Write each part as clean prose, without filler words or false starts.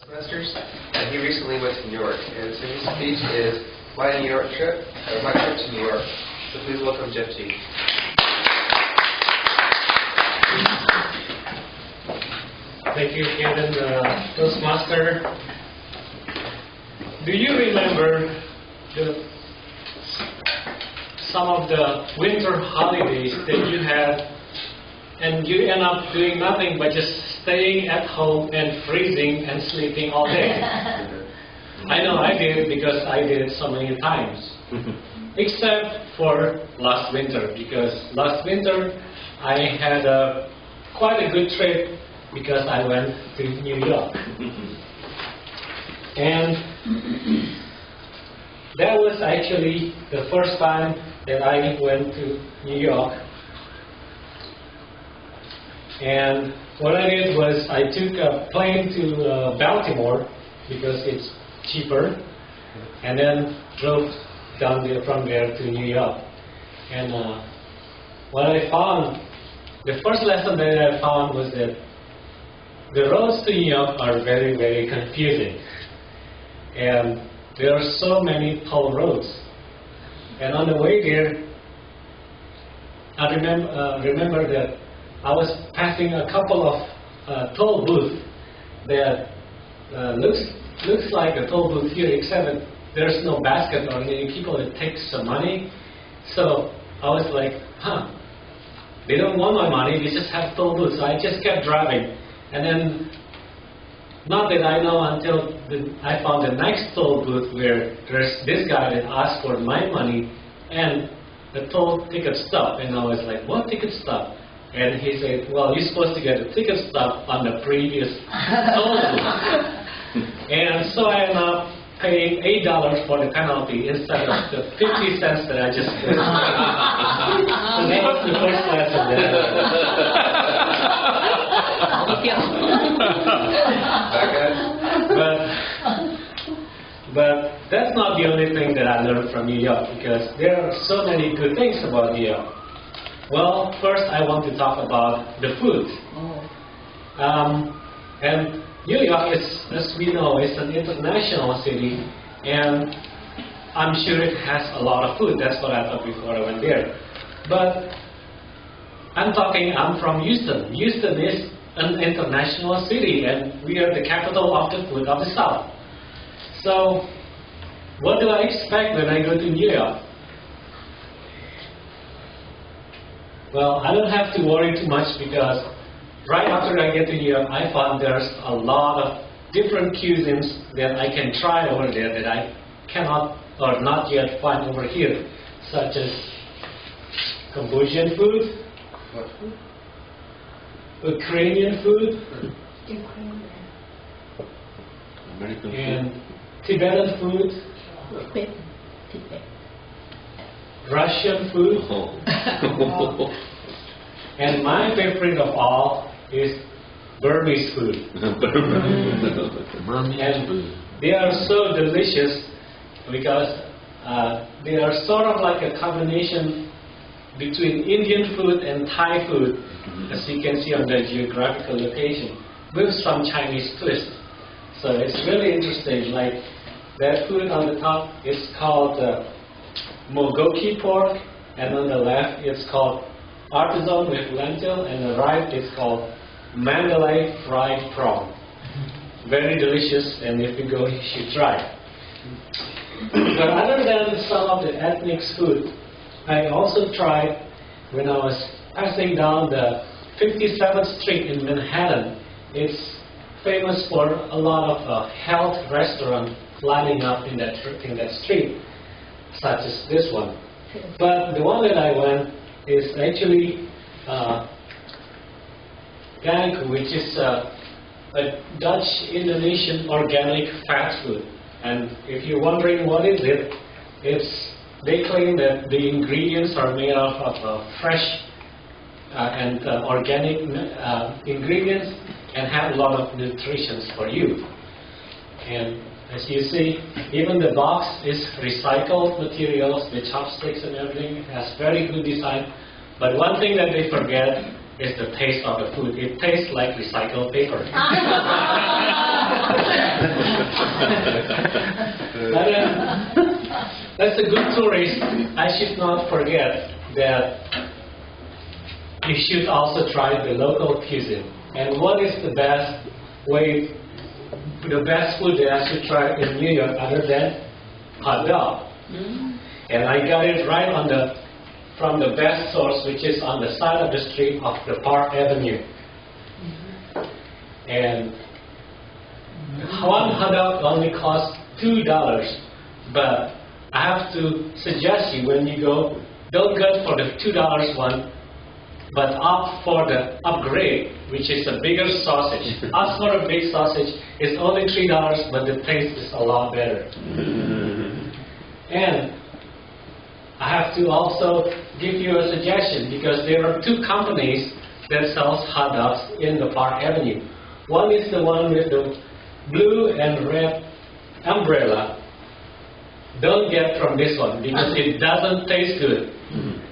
Toastmasters, and he recently went to New York. And so his speech is my New York trip, or my trip to New York. So please welcome Jeff G. Thank you, Kevin, Toastmaster. Do you remember some of the winter holidays that you had, and you end up doing nothing but just staying at home and freezing and sleeping all day? I know I did, because I did it so many times. Except for last winter, because last winter I had quite a good trip because I went to New York. And that was actually the first time that I went to New York. And what I did was I took a plane to Baltimore because it's cheaper, and then drove down there from there to New York. And what I found, the first lesson that I found was that the roads to New York are very, very confusing. And there are so many toll roads. And on the way there, I remember that I was passing a couple of toll booths that looks like a toll booth here, except that there's no basket or any people that take some money. So I was like, they don't want my money, they just have toll booths. So I just kept driving. And then, not that I know until I found the next toll booth where there's this guy that asked for my money and the toll ticket stub. And I was like, what ticket stub? And he said, well, you're supposed to get a ticket stub on the previous toll booth. And so I ended up paying $8 for the penalty instead of the 50 cents that I just paid. So that was the first lesson there. But that's not the only thing that I learned from New York, because there are so many good things about New York. Well, first I want to talk about the food. And New York is, as we know, is an international city, and I'm sure it has a lot of food. That's what I thought before I went there. But I'm from Houston. Houston is an international city, and we are the capital of the food of the South. So, what do I expect when I go to New York? Well, I don't have to worry too much, because right after I get to New York, I found there's a lot of different cuisines that I can try over there that I cannot or not yet find over here, such as Cambodian food, Ukrainian food, and Tibetan food, Russian food, and my favorite of all is Burmese food. And they are so delicious because they are sort of like a combination between Indian food and Thai food, as you can see on the geographical location, with some Chinese twist. So it's really interesting. Like that food on the top is called mogoki pork, and on the left it's called artisan with lentil, and the right is called Mandalay fried prawn. Very delicious, and if you go, you should try. But other than some of the ethnic food, I also tried when I was passing down the 57th Street in Manhattan. It's famous for a lot of health restaurants lining up in that street, such as this one. But the one that I went is actually Ganku, which is a Dutch-Indonesian organic fast food. And if you're wondering what is it, they claim that the ingredients are made of fresh and organic ingredients and have a lot of nutrition for you. And as you see, even the box is recycled materials, the chopsticks and everything. It has very good design. But one thing that they forget is the taste of the food. It tastes like recycled paper. But as a good tourist, I should not forget that you should also try the local cuisine. And what is the best way, the best food that I should try in New York other than hot dog? And I got it right from the best source, which is on the side of the street of the Park Avenue. And one hot dog only costs $2, but I have to suggest you, when you go, don't go for the $2 one, but opt for the upgrade, which is a bigger sausage. Ask for a big sausage. It's only $3, but the taste is a lot better. And I have to also give you a suggestion, because there are two companies that sells hot dogs in the Park Avenue. One is the one with the blue and red umbrella. Don't get from this one, because it doesn't taste good.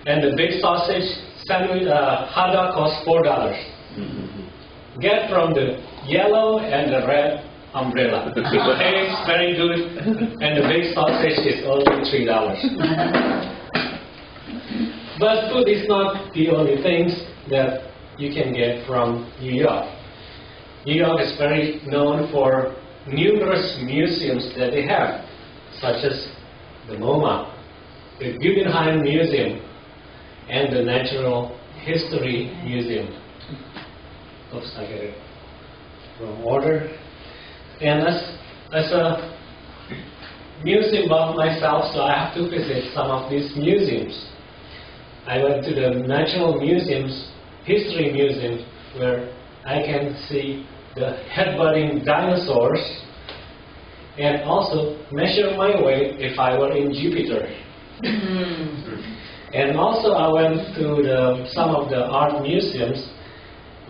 And the big sausage sandwich hot dog costs $4. Get from the yellow and the red umbrella. It tastes very good, and the big sausage is only $3. But food is not the only things that you can get from New York. New York is very known for numerous museums that they have, such as the MoMA, the Guggenheim Museum, and the Natural History Museum. Oops, I got it wrong order. And as a museum buff myself, so I have to visit some of these museums. I went to the Natural Museum's History Museum, where I can see the head-butting dinosaurs, and also measure my weight if I were in Jupiter. And also I went to some of the art museums,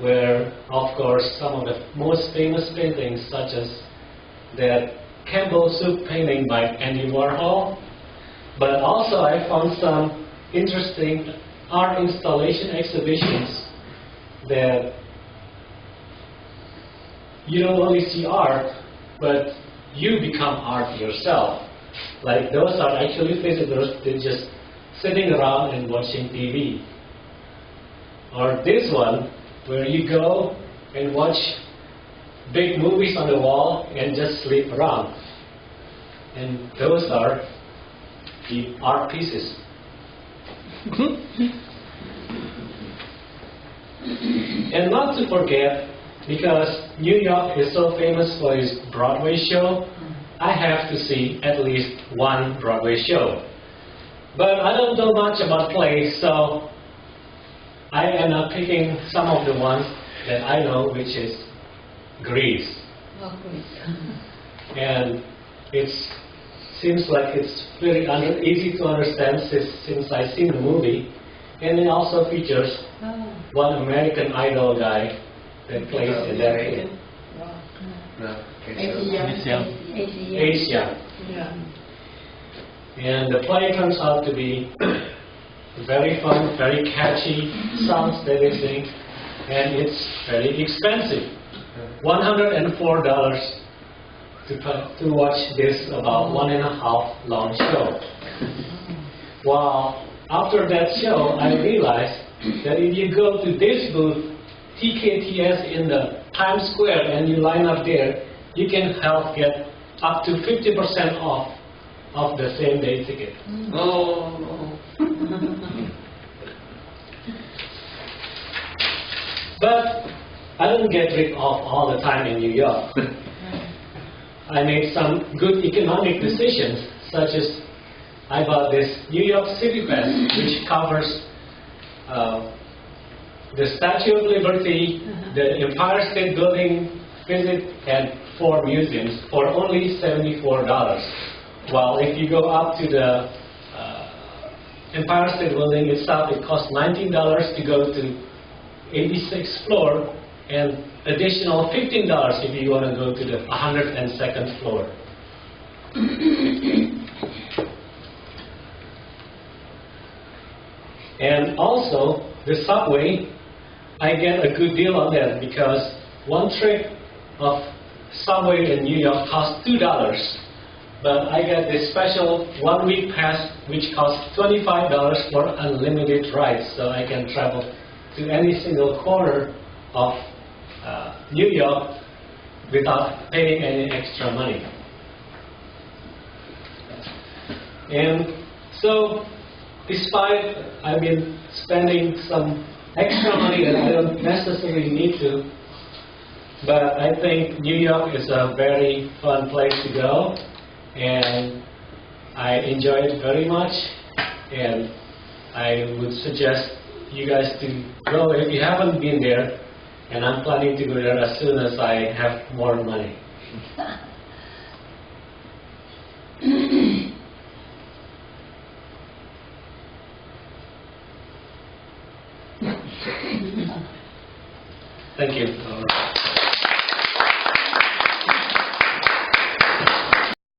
where, of course, some of the most famous paintings, such as that Campbell Soup painting by Andy Warhol. But also I found some interesting art installation exhibitions that you don't only see art, but you become art yourself. Like those are actually visitors that just sitting around and watching TV. Or this one, where you go and watch big movies on the wall and just sleep around. And those are the art pieces. And not to forget, because New York is so famous for its Broadway show, I have to see at least one Broadway show. But I don't know much about plays, so I end up picking some of the ones that I know, which is Grease. Oh, Grease. And it seems like it's very easy to understand since I've seen the movie. And it also features one American Idol guy that plays in that film. Asia. Yeah. And the play turns out to be very fun, very catchy songs that they sing, and it's very expensive. $104 to watch this about 1.5 long show. Well, after that show, I realized that if you go to this booth, TKTS in the Times Square, and you line up there, you can help get up to 50% off of the same day ticket. But I don't get ripped off all the time in New York. I made some good economic decisions, such as I bought this New York City Pass, which covers the Statue of Liberty, the Empire State Building visit, and 4 museums for only $74. While if you go up to the Empire State Building itself, it costs $19 to go to 86th floor, and additional $15 if you want to go to the 102nd floor. And also, the subway, I get a good deal on that, because one trip of subway in New York costs $2, but I get this special 1-week pass which costs $25 for unlimited rides, so I can travel to any single corner of New York without paying any extra money. And so, despite I've been spending some extra money that I don't necessarily need to, but I think New York is a very fun place to go, and I enjoy it very much, and I would suggest you guys to go if you haven't been there, and I'm planning to go there as soon as I have more money.